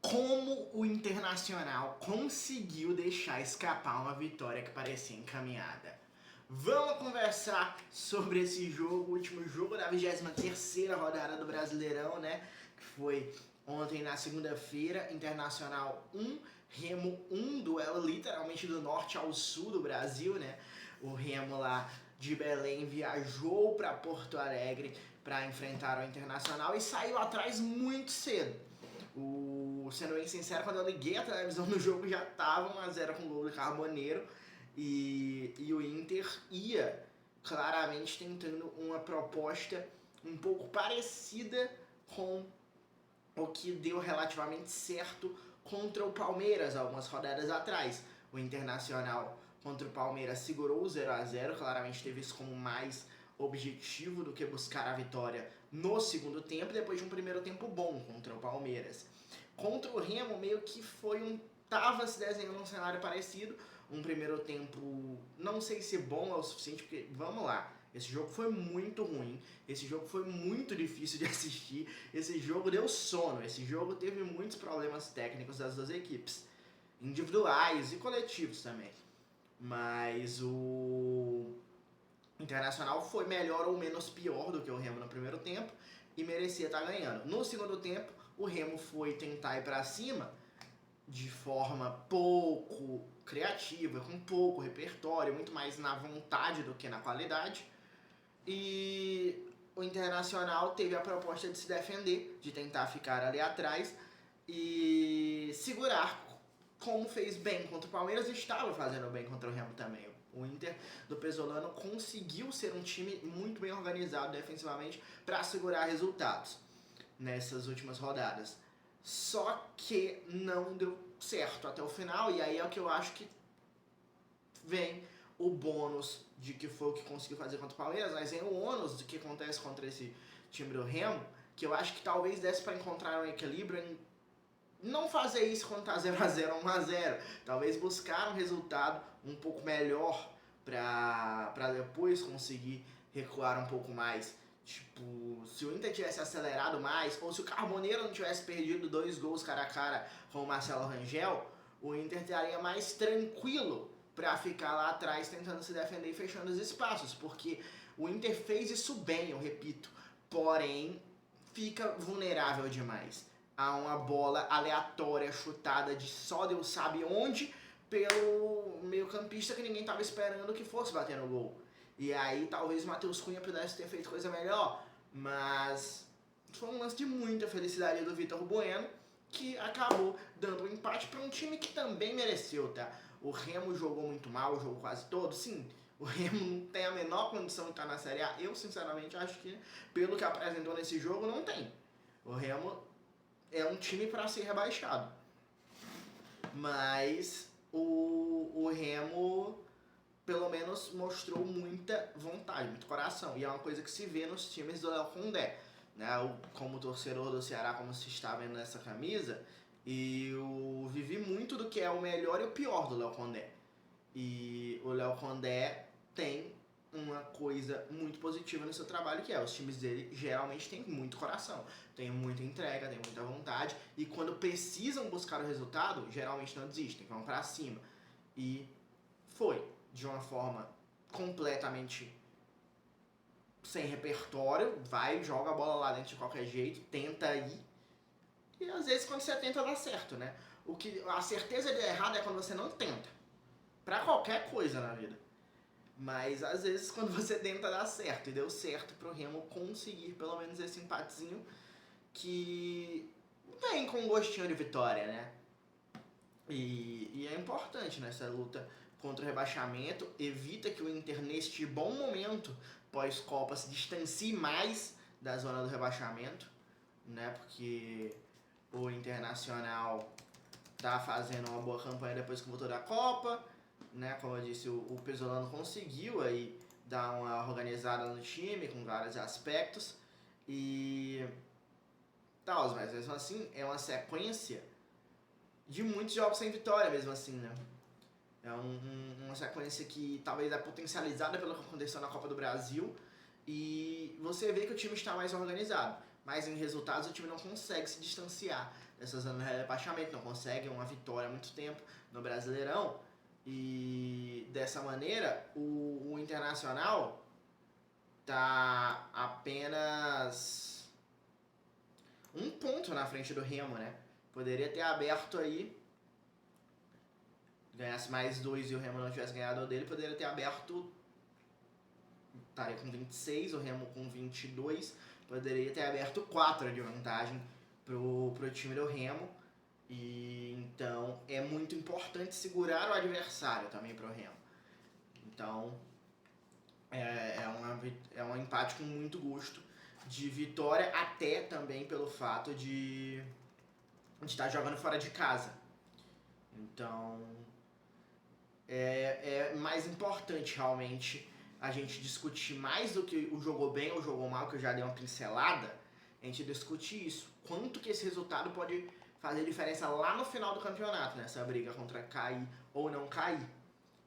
Como o Internacional conseguiu deixar escapar uma vitória que parecia encaminhada? Vamos conversar sobre esse jogo, o último jogo da 23ª rodada do Brasileirão, né? Que foi ontem na segunda-feira, Internacional 1, Remo 1, duelo literalmente do norte ao sul do Brasil, né? O Remo lá de Belém viajou para Porto Alegre para enfrentar o Internacional e saiu atrás muito cedo. Sendo bem sincero, quando eu liguei a televisão no jogo já tava 1x0 com o gol do Carboneiro e o Inter ia claramente tentando uma proposta um pouco parecida com o que deu relativamente certo contra o Palmeiras algumas rodadas atrás. O Internacional contra o Palmeiras segurou o 0x0, claramente teve isso como mais objetivo do que buscar a vitória no segundo tempo, depois de um primeiro tempo bom contra o Palmeiras. Contra o Remo, meio que tava se desenhando um cenário parecido, um primeiro tempo, não sei se bom é o suficiente, porque, vamos lá, esse jogo foi muito ruim, esse jogo foi muito difícil de assistir, esse jogo deu sono, esse jogo teve muitos problemas técnicos das duas equipes, individuais e coletivos também. Mas o Internacional foi melhor ou menos pior do que o Remo no primeiro tempo e merecia estar ganhando. No segundo tempo, o Remo foi tentar ir para cima de forma pouco criativa, com pouco repertório, muito mais na vontade do que na qualidade. E o Internacional teve a proposta de se defender, de tentar ficar ali atrás e segurar, como fez bem contra o Palmeiras e estava fazendo bem contra o Remo também. O Inter do Pesolano conseguiu ser um time muito bem organizado defensivamente para segurar resultados nessas últimas rodadas. Só que não deu certo até o final, e aí é o que eu acho que vem o bônus de que foi o que conseguiu fazer contra o Palmeiras, mas vem o ônus do que acontece contra esse time do Remo, que eu acho que talvez desse para encontrar um equilíbrio em não fazer isso quando tá 0x0 ou 1x0. Talvez buscar um resultado um pouco melhor para depois conseguir recuar um pouco mais. Tipo, se o Inter tivesse acelerado mais, ou se o Carboneiro não tivesse perdido 2 gols cara a cara com o Marcelo Rangel, o Inter estaria mais tranquilo para ficar lá atrás tentando se defender e fechando os espaços, porque o Inter fez isso bem, eu repito, porém fica vulnerável demais a uma bola aleatória chutada de só Deus sabe onde pelo meio campista que ninguém estava esperando que fosse bater no gol. E aí talvez o Matheus Cunha pudesse ter feito coisa melhor, mas foi um lance de muita felicidade do Vitor Bueno, que acabou dando um empate para um time que também mereceu, tá? O Remo jogou muito mal, o jogo quase todo, sim. O Remo não tem a menor condição de estar na Série A. Eu, sinceramente, acho que, pelo que apresentou nesse jogo, não tem. O Remo é um time para ser rebaixado. Mas o Remo, pelo menos, mostrou muita vontade, muito coração. E é uma coisa que se vê nos times do Léo Condé. Né? Como torcedor do Ceará, como se está vendo nessa camisa, e eu vivi muito do que é o melhor e o pior do Léo Condé. E o Léo Condé tem uma coisa muito positiva no seu trabalho, que é os times dele geralmente têm muito coração, tem muita entrega, tem muita vontade, e quando precisam buscar o resultado, geralmente não desistem, vão pra cima. E foi de uma forma completamente sem repertório, vai, joga a bola lá dentro de qualquer jeito, tenta ir, e às vezes quando você tenta dá certo, né? A certeza de errado é quando você não tenta, pra qualquer coisa na vida. Mas às vezes quando você tenta dar certo, e deu certo pro Remo conseguir pelo menos esse empatezinho que vem com um gostinho de vitória, né? E é importante nessa luta contra o rebaixamento, evita que o Inter neste bom momento pós-Copa se distancie mais da zona do rebaixamento, né? Porque o Internacional tá fazendo uma boa campanha depois que voltou da Copa, né? Como eu disse, o Pesolano conseguiu aí dar uma organizada no time com vários aspectos e tal, mas mesmo assim é uma sequência de muitos jogos sem vitória mesmo assim, né? É uma sequência que talvez é potencializada pelo que aconteceu na Copa do Brasil e você vê que o time está mais organizado. mas em resultados o time não consegue se distanciar dessa zona de rebaixamento, não consegue uma vitória há muito tempo no Brasileirão, e dessa maneira o Internacional tá apenas um ponto na frente do Remo, né? Poderia ter aberto aí, ganhasse mais 2 e o Remo não tivesse ganhado o dele, poderia ter aberto, estaria com 26, o Remo com 22, poderia ter aberto 4 de vantagem pro time do Remo. E então é muito importante segurar o adversário também pro Remo. Então é um empate com muito gosto de vitória, até também pelo fato de estar jogando fora de casa. Então é mais importante realmente a gente discutir mais do que o jogou bem ou jogou mal, que eu já dei uma pincelada, a gente discutir isso. Quanto que esse resultado pode fazer diferença lá no final do campeonato, nessa briga contra cair ou não cair.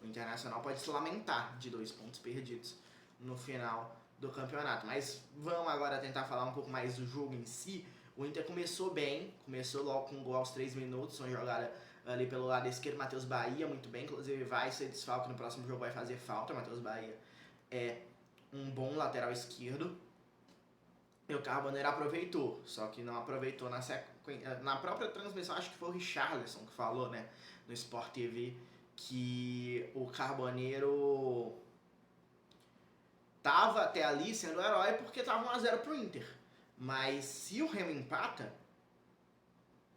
O Internacional pode se lamentar de 2 pontos perdidos no final do campeonato. Mas vamos agora tentar falar um pouco mais do jogo em si. O Inter começou bem, começou logo com um gol aos 3 minutos, uma jogada ali pelo lado esquerdo, Matheus Bahia, muito bem, inclusive vai ser desfalque no próximo jogo, vai fazer falta. Matheus Bahia é um bom lateral esquerdo. E o Carboneiro aproveitou, só que não aproveitou na própria transmissão. Acho que foi o Richarlison que falou, né, no Sport TV, que o Carboneiro tava até ali sendo herói porque tava 1-0 pro Inter. Mas se o Remo empata,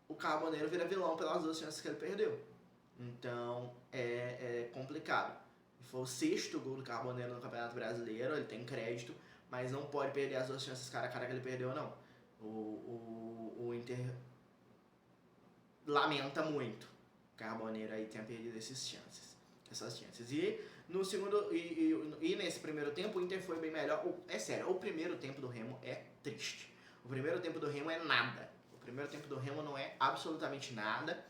o Carboneiro vira vilão pelas 2 chances que ele perdeu. Então é complicado. Foi o 6º gol do Carboneiro no Campeonato Brasileiro, ele tem crédito, mas não pode perder as 2 chances cara a cara que ele perdeu, não. O Inter lamenta muito o Carboneiro aí tenha perdido essas chances. E no segundo e nesse primeiro tempo o Inter foi bem melhor. É sério, o primeiro tempo do Remo é triste. O primeiro tempo do Remo é nada. O primeiro tempo do Remo não é absolutamente nada.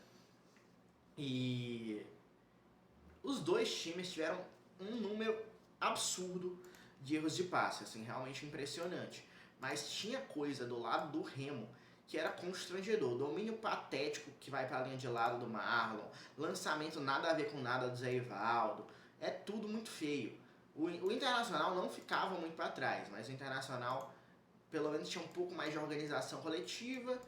E os 2 times tiveram um número absurdo de erros de passe, assim, realmente impressionante. Mas tinha coisa do lado do Remo que era constrangedor. Domínio patético que vai para a linha de lado do Marlon, lançamento nada a ver com nada do Zé Ivaldo. É tudo muito feio. O Internacional não ficava muito para trás, mas o Internacional pelo menos tinha um pouco mais de organização coletiva,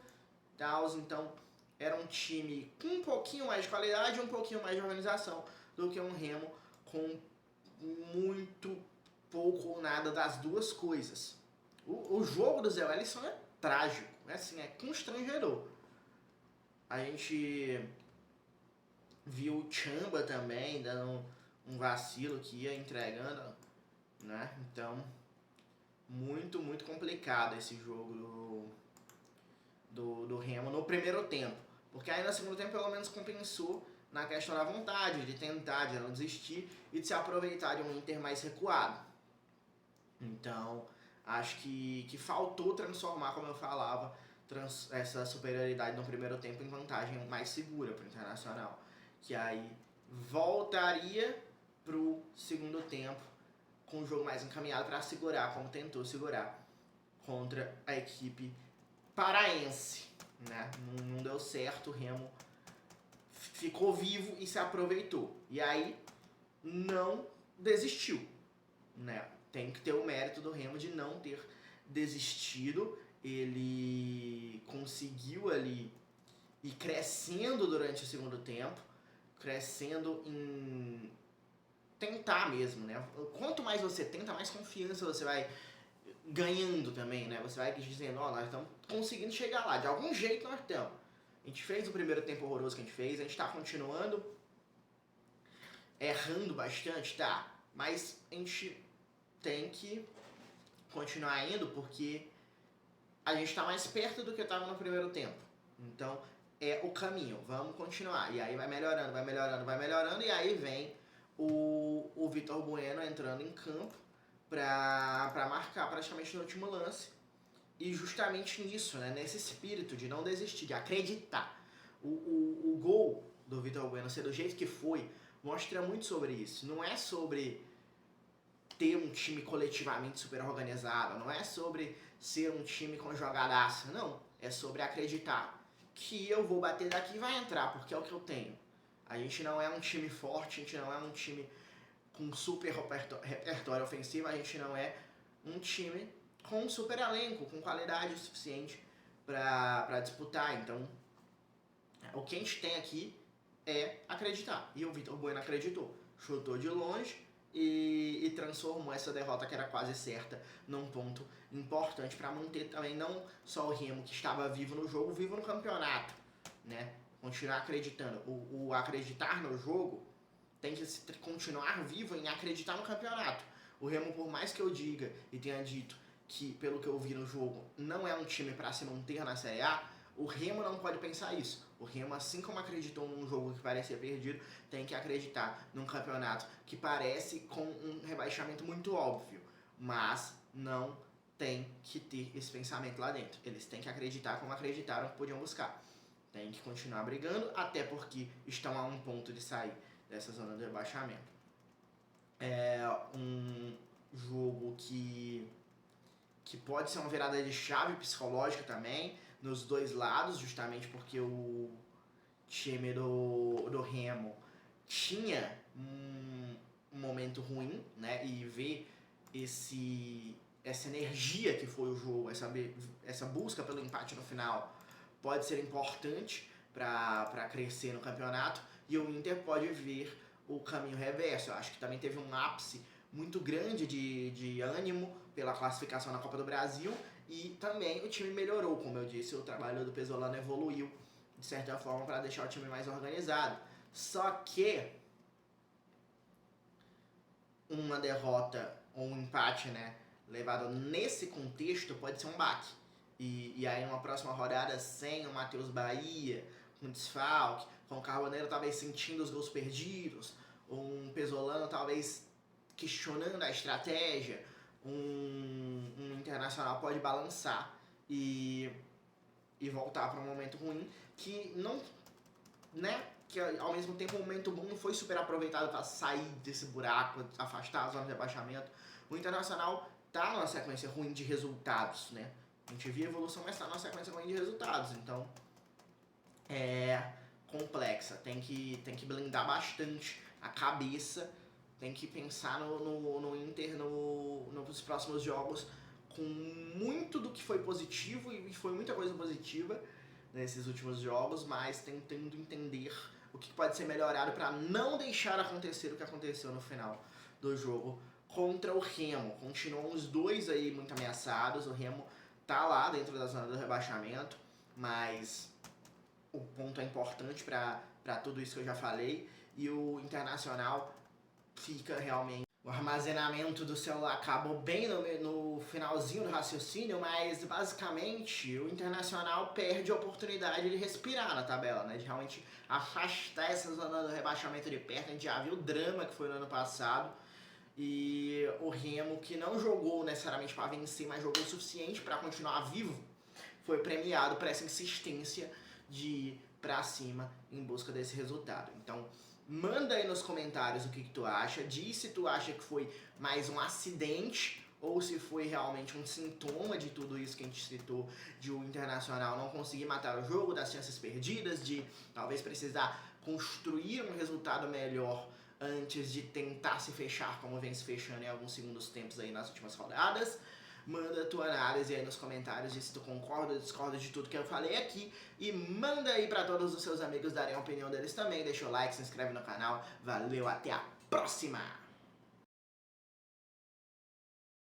então era um time com um pouquinho mais de qualidade e um pouquinho mais de organização do que um Remo com muito pouco ou nada das duas coisas. O jogo do Zé Wellison é trágico, assim, é constrangedor. A gente viu o Chamba também dando um vacilo que ia entregando, né? Então, muito, muito complicado esse jogo do Remo no primeiro tempo. Porque aí no segundo tempo pelo menos compensou na questão da vontade, de tentar, de não desistir e de se aproveitar de um Inter mais recuado. Então, acho que faltou transformar, como eu falava, essa superioridade no primeiro tempo em vantagem mais segura para o Internacional. Que aí voltaria para o segundo tempo com o jogo mais encaminhado para segurar, como tentou segurar contra a equipe paraense, né? Não deu certo, o Remo ficou vivo e se aproveitou. E aí não desistiu, né? Tem que ter o mérito do Remo de não ter desistido. Ele conseguiu ali ir crescendo durante o segundo tempo, crescendo em tentar mesmo, né? Quanto mais você tenta, mais confiança você vai ganhando também, né? Você vai dizendo, ó, nós estamos conseguindo chegar lá, de algum jeito nós estamos. A gente fez o primeiro tempo horroroso que a gente fez, a gente tá continuando errando bastante, tá? Mas a gente tem que continuar indo porque a gente tá mais perto do que estava no primeiro tempo. Então, é o caminho, vamos continuar. E aí vai melhorando, vai melhorando, vai melhorando, e aí vem o Vitor Bueno entrando em campo para marcar praticamente no último lance. E justamente nisso, né, nesse espírito de não desistir, de acreditar. O gol do Vitor Bueno ser do jeito que foi, mostra muito sobre isso. Não é sobre ter um time coletivamente super organizado, não é sobre ser um time com jogadaça, não. É sobre acreditar que eu vou bater daqui e vai entrar, porque é o que eu tenho. A gente não é um time forte, a gente não é um time com super repertório ofensivo, a gente não é um time com super elenco, com qualidade suficiente para disputar. Então, o que a gente tem aqui é acreditar. E o Vitor Bueno acreditou. Chutou de longe e transformou essa derrota que era quase certa num ponto importante para manter também não só o Remo, que estava vivo no jogo, vivo no campeonato, né? Continuar acreditando. O acreditar no jogo tem que continuar vivo em acreditar no campeonato. O Remo, por mais que eu diga e tenha dito que, pelo que eu vi no jogo, não é um time para se manter na Série A, o Remo não pode pensar isso. O Remo, assim como acreditou num jogo que parecia perdido, tem que acreditar num campeonato que parece com um rebaixamento muito óbvio, mas não tem que ter esse pensamento lá dentro. Eles têm que acreditar como acreditaram que podiam buscar. Tem que continuar brigando, até porque estão a um ponto de sair dessa zona de rebaixamento. É um jogo que pode ser uma virada de chave psicológica também, nos dois lados, justamente porque o time do Remo tinha um momento ruim, né? E ver essa energia que foi o jogo, essa busca pelo empate no final, pode ser importante para crescer no campeonato. E o Inter pode ver o caminho reverso. Eu acho que também teve um ápice muito grande de ânimo pela classificação na Copa do Brasil, e também o time melhorou, como eu disse, o trabalho do Pesolano evoluiu de certa forma para deixar o time mais organizado. Só que uma derrota ou um empate, né, levado nesse contexto pode ser um baque. E aí numa próxima rodada sem o Matheus Bahia, com desfalque, com o Carboneiro talvez sentindo os gols perdidos, um Pesolano talvez questionando a estratégia, um Internacional pode balançar e voltar para um momento ruim que não, né, que ao mesmo tempo o momento bom não foi super aproveitado para sair desse buraco, afastar a zona de rebaixamento. O Internacional tá numa sequência ruim de resultados, né? A gente via evolução, mas tá numa sequência ruim de resultados, então é complexa, tem que blindar bastante a cabeça, tem que pensar no Inter nos próximos jogos com muito do que foi positivo, e foi muita coisa positiva nesses últimos jogos, mas tentando entender o que pode ser melhorado para não deixar acontecer o que aconteceu no final do jogo contra o Remo. Continuam os dois aí muito ameaçados, o Remo tá lá dentro da zona do rebaixamento, mas o ponto é importante para tudo isso que eu já falei, e o Internacional fica realmente... O armazenamento do celular acabou bem no finalzinho do raciocínio, mas basicamente o Internacional perde a oportunidade de respirar na tabela, né? De realmente afastar essa zona do rebaixamento de perto. A gente já viu o drama que foi no ano passado, e o Remo, que não jogou necessariamente para vencer, mas jogou o suficiente para continuar vivo, foi premiado por essa insistência de ir pra cima em busca desse resultado. Então, manda aí nos comentários o que tu acha, diz se tu acha que foi mais um acidente ou se foi realmente um sintoma de tudo isso que a gente citou, de o Internacional não conseguir matar o jogo, das chances perdidas, de talvez precisar construir um resultado melhor antes de tentar se fechar como vem se fechando em alguns segundos tempos aí nas últimas rodadas. Manda tua análise aí nos comentários, diz se tu concorda ou discorda de tudo que eu falei aqui, e manda aí pra todos os seus amigos darem a opinião deles também. Deixa o like, se inscreve no canal. Valeu, até a próxima!